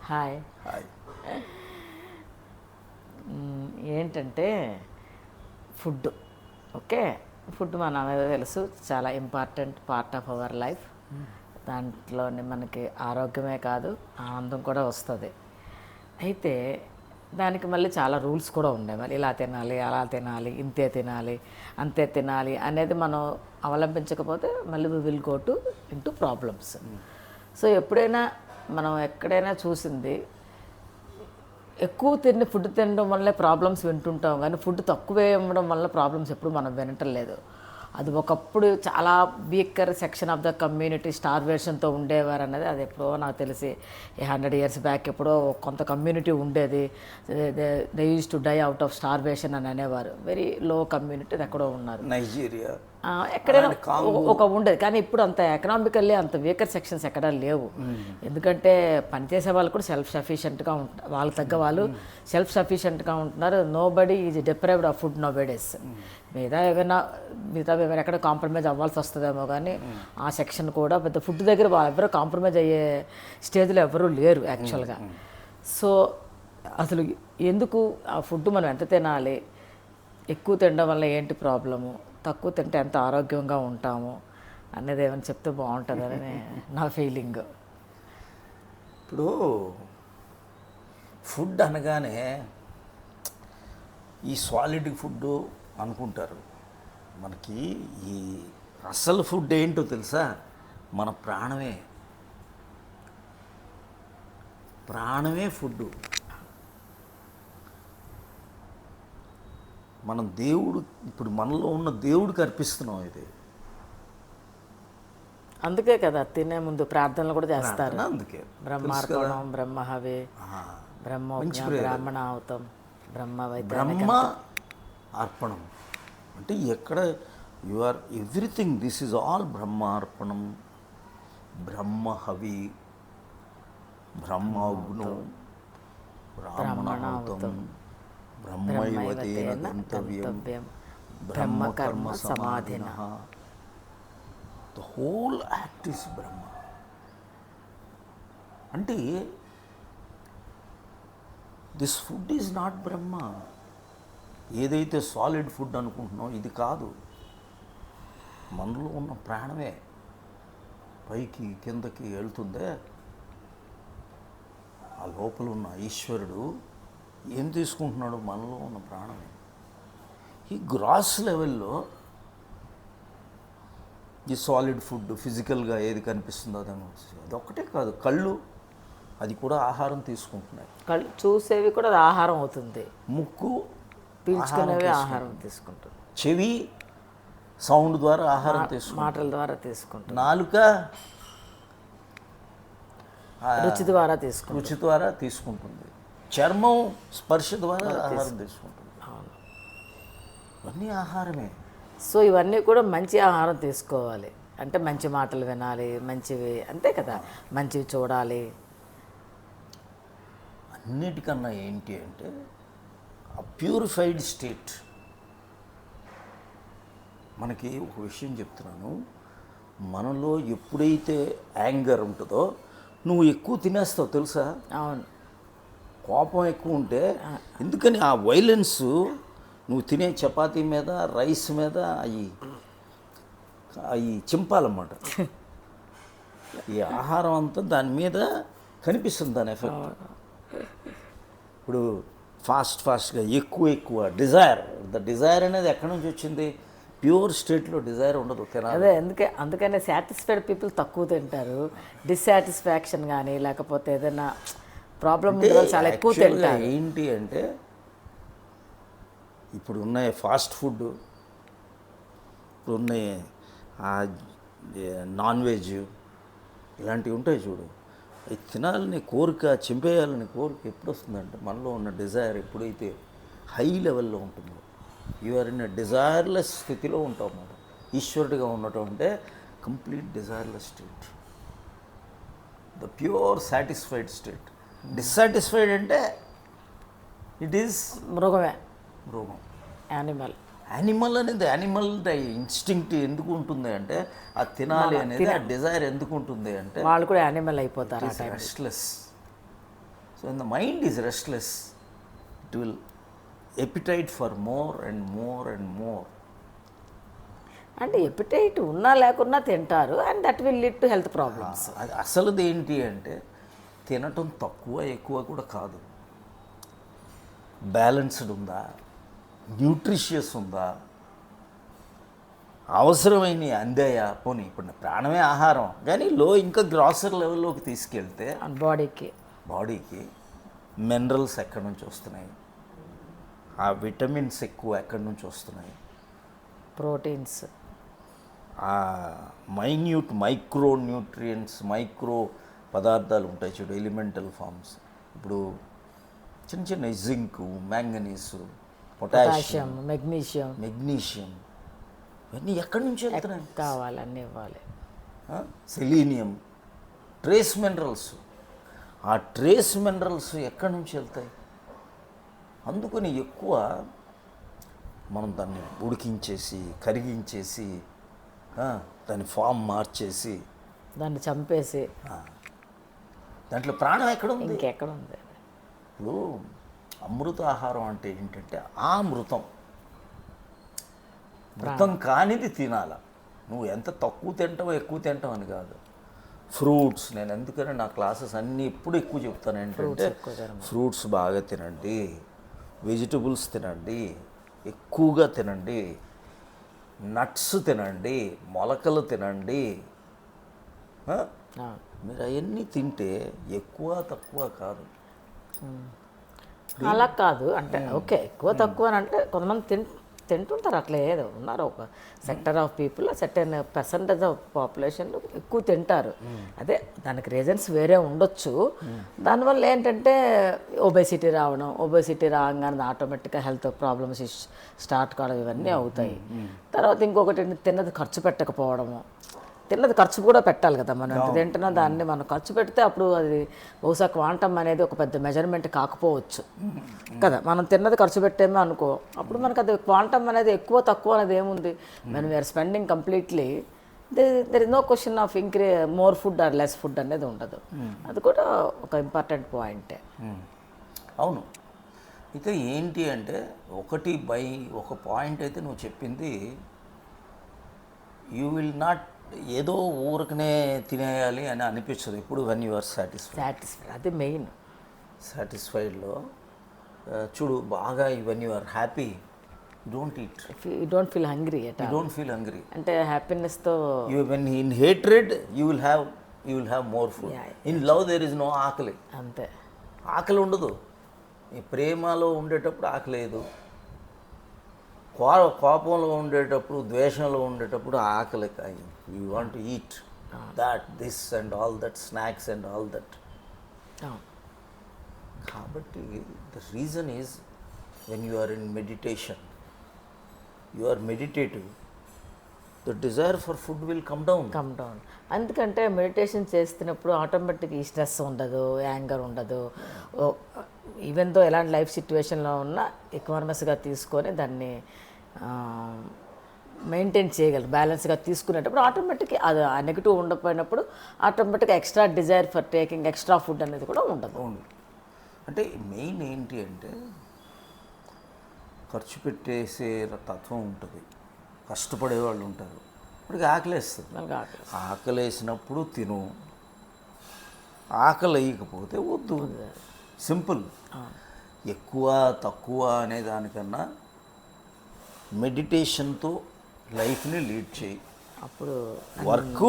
Hi. Hi. ఏంటంటే food. Okay, food మన తెలుసు చాలా important part of our life. దాంట్లోనే మనకి ఆరోగ్యమే కాదు ఆనందం కూడా వస్తుంది. అయితే దానికి మళ్ళీ చాలా రూల్స్ కూడా ఉన్నాయి. మరి ఇలా తినాలి, అలా తినాలి, ఇంతే తినాలి, అంతే తినాలి అనేది మనం అవలంబించకపోతే మళ్ళీ we will go to into problems. So ఎప్పుడైనా మనం ఎక్కడైనా చూసింది ఎక్కువ ఫుడ్ తినడం వల్లే ప్రాబ్లమ్స్ వింటుంటాం, కానీ ఫుడ్ తక్కువే ఇవ్వడం వల్ల ప్రాబ్లమ్స్ ఎప్పుడు మనం వినటం లేదు. అది ఒకప్పుడు చాలా weaker section of the community స్టార్వేషన్తో ఉండేవారు అన్నది అది ఎప్పుడో నాకు తెలిసి 100 years బ్యాక్ ఎప్పుడో కొంత కమ్యూనిటీ ఉండేది. They use to die out of starvation అని అనేవారు. వెరీ లో కమ్యూనిటీ ఎక్కడో ఉన్నారు, నైజీరియా ఎక్కడైనా ఒక ఉండేది. కానీ ఇప్పుడు అంత ఎకనామికల్లీ అంత వీకర్ సెక్షన్స్ ఎక్కడా లేవు. ఎందుకంటే పనిచేసే వాళ్ళు కూడా సెల్ఫ్ సఫిషియెంట్గా ఉంటారు, వాళ్ళకి తగ్గ వాళ్ళు సెల్ఫ్ సఫిషియెంట్గా ఉంటున్నారు. Nobody is deprived of food nobodies. మిగతా ఏమైనా ఎక్కడ కాంప్రమైజ్ అవ్వాల్సి వస్తుందేమో, కానీ ఆ సెక్షన్ కూడా పెద్ద ఫుడ్ దగ్గర ఎవరో కాంప్రమైజ్ అయ్యే స్టేజ్లో ఎవరూ లేరు యాక్చువల్గా. సో అసలు ఎందుకు ఆ ఫుడ్ మనం ఎంత తినాలి, ఎక్కువ తినడం వల్ల ఏంటి ప్రాబ్లము, తక్కువ తింటే ఎంత ఆరోగ్యంగా ఉంటాము అనేది ఏమైనా చెప్తే బాగుంటుందని నా ఫీలింగ్. ఇప్పుడు ఫుడ్ అనగానే ఈ సాలిడ్ ఫుడ్ అనుకుంటారు. మనకి ఈ అసలు ఫుడ్ ఏంటో తెలుసా? మన ప్రాణమే. ప్రాణమే ఫుడ్. మనం దేవుడు, ఇప్పుడు మనలో ఉన్న దేవుడికి అర్పిస్తున్నాం ఇది. అందుకే కదా తినే ముందు ప్రార్థనలు కూడా చేస్తారు. అందుకే బ్రహ్మార్పణం, బ్రహ్మహవే, బ్రహ్మోజ్ఞ, బ్రాహ్మణావతం, బ్రహ్మ అర్పణం అంటే ఎక్కడ you are everything. This is all బ్రహ్మార్పణం, బ్రహ్మహవి, బ్రహ్మాగ్నం, బ్రాహ్మణావతం, బ్రహ్మైవతేన గంతవ్యం, బ్రహ్మకర్మ సమాధినః. The whole act is Brahma. అంటే this food is not Brahma. ఏదైతే సాలిడ్ ఫుడ్ అనుకుంటున్నాం ఇది కాదు. మనలో ఉన్న ప్రాణమే పైకి కిందకి వెళ్తుందే, ఆ లోపల ఉన్న ఈశ్వరుడు ఏం తీసుకుంటున్నాడు? మనలో ఉన్న ప్రాణమే. ఈ గ్రాస్ లెవెల్లో ఈ సాలిడ్ ఫుడ్ ఫిజికల్గా ఏది కనిపిస్తుందో అదొక్కటే కాదు, కళ్ళు అది కూడా ఆహారం తీసుకుంటున్నాయి. కళ్ళు చూసేవి కూడా అది ఆహారం అవుతుంది. ముక్కు పీల్చుకునేవి ఆహారం తీసుకుంటుంది. చెవి సౌండ్ ద్వారా ఆహారం తీసుకుంటుంది, మాటల ద్వారా తీసుకుంటుంది. నాలుక రుచి ద్వారా తీసుకుంటుంది, రుచి ద్వారా తీసుకుంటుంది. చర్మం స్పర్శ ద్వారా ఆహారం తీసుకుంటుంది. అవును, ఇవన్నీ ఆహారమే. సో ఇవన్నీ కూడా మంచి ఆహారం తీసుకోవాలి. అంటే మంచి మాటలు వినాలి, మంచివి అంతే కదా, మంచివి చూడాలి. అన్నిటికన్నా ఏంటి అంటే ఆ ప్యూరిఫైడ్ స్టేట్. మనకి ఒక విషయం చెప్తున్నాను, మనలో ఎప్పుడైతే యాంగర్ ఉంటుందో నువ్వు ఎక్కువ తినేస్తావు తెలుసా? అవును, కోపం ఎక్కువ ఉంటే. ఎందుకని ఆ వైలెన్స్ నువ్వు తినే చపాతీ మీద, రైస్ మీద అవి చింపాలన్నమాట. ఈ ఆహారం అంతా దాని మీద కనిపిస్తుంది, దాని ఎఫెక్ట్. ఇప్పుడు ఫాస్ట్గా ఎక్కువ డిజైర్. ద డిజైర్ అనేది ఎక్కడి నుంచి వచ్చింది? ప్యూర్ స్టేట్లో డిజైర్ ఉండదు తినాలి. అదే అందుకనే సాటిస్ఫైడ్ పీపుల్ తక్కువ తింటారు. డిస్సాటిస్ఫాక్షన్ కానీ లేకపోతే ఏదైనా ప్రాబ్లం ఉండే వాళ్ళు చాలా ఎక్కువ తింటారు. ఏంటి అంటే ఇప్పుడు ఉన్నాయి ఫాస్ట్ ఫుడ్, ఇప్పుడు ఉన్నాయి నాన్ వెజ్, ఇలాంటివి ఉంటాయి చూడు. అవి తినాలని కోరిక, చింపేయాలని కోరిక ఎప్పుడు వస్తుందంటే మనలో ఉన్న డిజైర్ ఎప్పుడైతే హై లెవెల్లో ఉంటుందో, యూఆర్ ఇన్ డిజైర్లెస్ స్థితిలో ఉంటాం మనం. ఈశ్వరుడిగా ఉండటం అంటే complete desireless state, the pure satisfied state. Dissatisfied అంటే ఇట్ ఈస్ మృగమే, మృగం, యానిమల్. యానిమల్ అనేది యానిమల్ ఇన్స్టింక్ట్ ఎందుకు ఉంటుంది అంటే ఆ తినాలి అనేది, ఆ డిజైర్ ఎందుకు ఉంటుంది అంటే వాళ్ళు కూడా యానిమల్ అయిపోతారు. Restless. So in the mind is restless, it will appetite for more and more and more. అంటే ఎపిటైట్ ఉన్నా లేకున్నా తింటారు, and that will lead to health problems. అది అసలుది ఏంటి అంటే తినటం తక్కువ ఎక్కువ కూడా కాదు, బ్యాలెన్స్డ్ ఉందా, న్యూట్రిషియస్ ఉందా, అవసరమైన అందాయా. పోనీ ఇప్పుడు ప్రాణమే ఆహారం, కానీ ఇంకా గ్రాసరీ లెవెల్లోకి తీసుకెళ్తే బాడీకి మినరల్స్ ఎక్కడి నుంచి వస్తున్నాయి, ఆ విటమిన్స్ ఎక్కువ ఎక్కడి నుంచి వస్తున్నాయి, ప్రోటీన్స్, ఆ మైక్రో న్యూట్రియంట్స్, మైక్రో పదార్థాలు ఉంటాయి చూడు, ఎలిమెంటల్ ఫార్మ్స్. ఇప్పుడు చిన్న చిన్న జింక్, మ్యాంగనీసు, పొటాషియం, మెగ్నీషియం ఇవన్నీ ఎక్కడి నుంచి వెళ్తున్నాయి? కావాలన్నీ ఇవ్వాలి. Selenium, trace minerals. ఆ ట్రేస్ మినరల్స్ ఎక్కడి నుంచి వెళ్తాయి? అందుకని ఎక్కువ మనం దాన్ని ఉడికించేసి, కరిగించేసి, దాని ఫామ్ మార్చేసి, దాన్ని చంపేసి, దాంట్లో ప్రాణం ఎక్కడుంది? ఇంకెక్కడ ఉంది? ఇప్పుడు అమృత ఆహారం అంటే ఏంటంటే ఆ మృతం కానిది తినాల. నువ్వు ఎంత తక్కువ తింటావో ఎక్కువ తింటావు అని కాదు. ఫ్రూట్స్, నేను ఎందుకని నా క్లాసెస్ అన్నీ ఎప్పుడు ఎక్కువ చెప్తాను ఏంటంటే ఫ్రూట్స్ బాగా తినండి, వెజిటబుల్స్ తినండి, ఎక్కువగా తినండి, నట్స్ తినండి, మొలకలు తినండి. మీరు అవన్నీ తింటే ఎక్కువ తక్కువ కాదు. అలా కాదు అంటే ఓకే, ఎక్కువ తక్కువ అని అంటే కొంతమంది తింటుంటారు, అట్లా ఏదో ఉన్నారు ఒక sector of people, sector percentage of population ఎక్కువ తింటారు. అదే దానికి రీజన్స్ వేరే ఉండొచ్చు. దానివల్ల ఏంటంటే ఒబేసిటీ రాగానే ఆటోమేటిక్గా హెల్త్ ప్రాబ్లమ్స్ స్టార్ట్ కావడం ఇవన్నీ అవుతాయి. తర్వాత ఇంకొకటి తిన్నది ఖర్చు పెట్టకపోవడము. తిన్నది ఖర్చు కూడా పెట్టాలి కదా, మనం ఎంత తింటున్నా దాన్ని మనం ఖర్చు పెడితే అప్పుడు అది బహుశా క్వాంటమ్ అనేది ఒక పెద్ద మెజర్మెంట్ కాకపోవచ్చు కదా. మనం తిన్నది ఖర్చు పెట్టేమో అనుకో, అప్పుడు మనకు అది క్వాంటమ్ అనేది ఎక్కువ తక్కువ అనేది ఏముంది. మనం we're spending completely, there is no question of more food or less food అనేది ఉండదు. అది కూడా ఒక ఇంపార్టెంట్ పాయింటే. అవును. ఇక ఏంటి అంటే ఒక పాయింట్ అయితే నువ్వు చెప్పింది, యూ విల్ నాట్ ఏదో ఊరికనే తినేయాలి అని అనిపించదు ఇప్పుడు. వెన్ యు ఆర్ సాటిస్ఫైడ్, అది మెయిన్. సాటిస్ఫైడ్లో చూడు బాగా, when you are happy don't eat, you don't feel hungry అంటే హ్యాపీనెస్తో. When in hatred you will have more food. In love there is no ఆకలి. అంతే, ఆకలి ఉండదు. ఈ ప్రేమలో ఉండేటప్పుడు ఆకలి లేదు, కోపంలో ఉండేటప్పుడు, ద్వేషంలో ఉండేటప్పుడు ఆకలి కాదు. You want to eat that, this and all that, snacks and all that. కాబట్టి the reason is when you are in meditation, you are meditative, the desire for food will come down. ఎందుకంటే meditation చేస్తున్నప్పుడు automatic ఈ stress ఉండదు, anger ఉండదు. Even though ఎలాంటి life సిచ్యువేషన్లో ఉన్నా ఎక్వానమస్గా తీసుకొని దాన్ని మెయింటైన్ చేయగలరు. బ్యాలెన్స్గా తీసుకునేటప్పుడు ఆటోమేటిక్ అది ఆ నెగిటివ్ ఉండకపోయినప్పుడు ఆటోమేటిక్గా extra desire for taking extra food అనేది కూడా ఉండదు. అంటే మెయిన్ ఏంటి అంటే ఖర్చు పెట్టేసే తత్వం ఉంటుంది, కష్టపడే వాళ్ళు ఉంటారు. ఇప్పటికి ఆకలేస్తుంది, ఆకలేసినప్పుడు తిను, ఆకలి వేయకపోతే వద్దు. సింపుల్. ఎక్కువ తక్కువ అనే దానికన్నా మెడిటేషన్తో లైఫ్ని లీడ్ చేయి. అప్పుడు వర్క్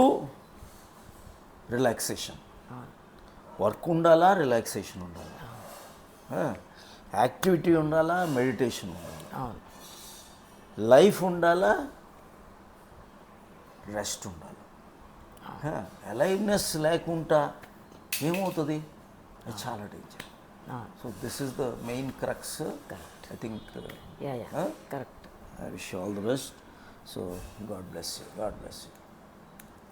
రిలాక్సేషన్, వర్క్ ఉండాలా, రిలాక్సేషన్ ఉండాలా, యాక్టివిటీ ఉండాలా, మెడిటేషన్ ఉండాలి, లైఫ్ ఉండాలా, రెస్ట్ ఉండాలి. అలైవ్నెస్ లేకుండా ఏమవుతుంది? అది చాలా danger. So this is the main crux. I think correct. I wish you all the best. So God bless you. God bless you.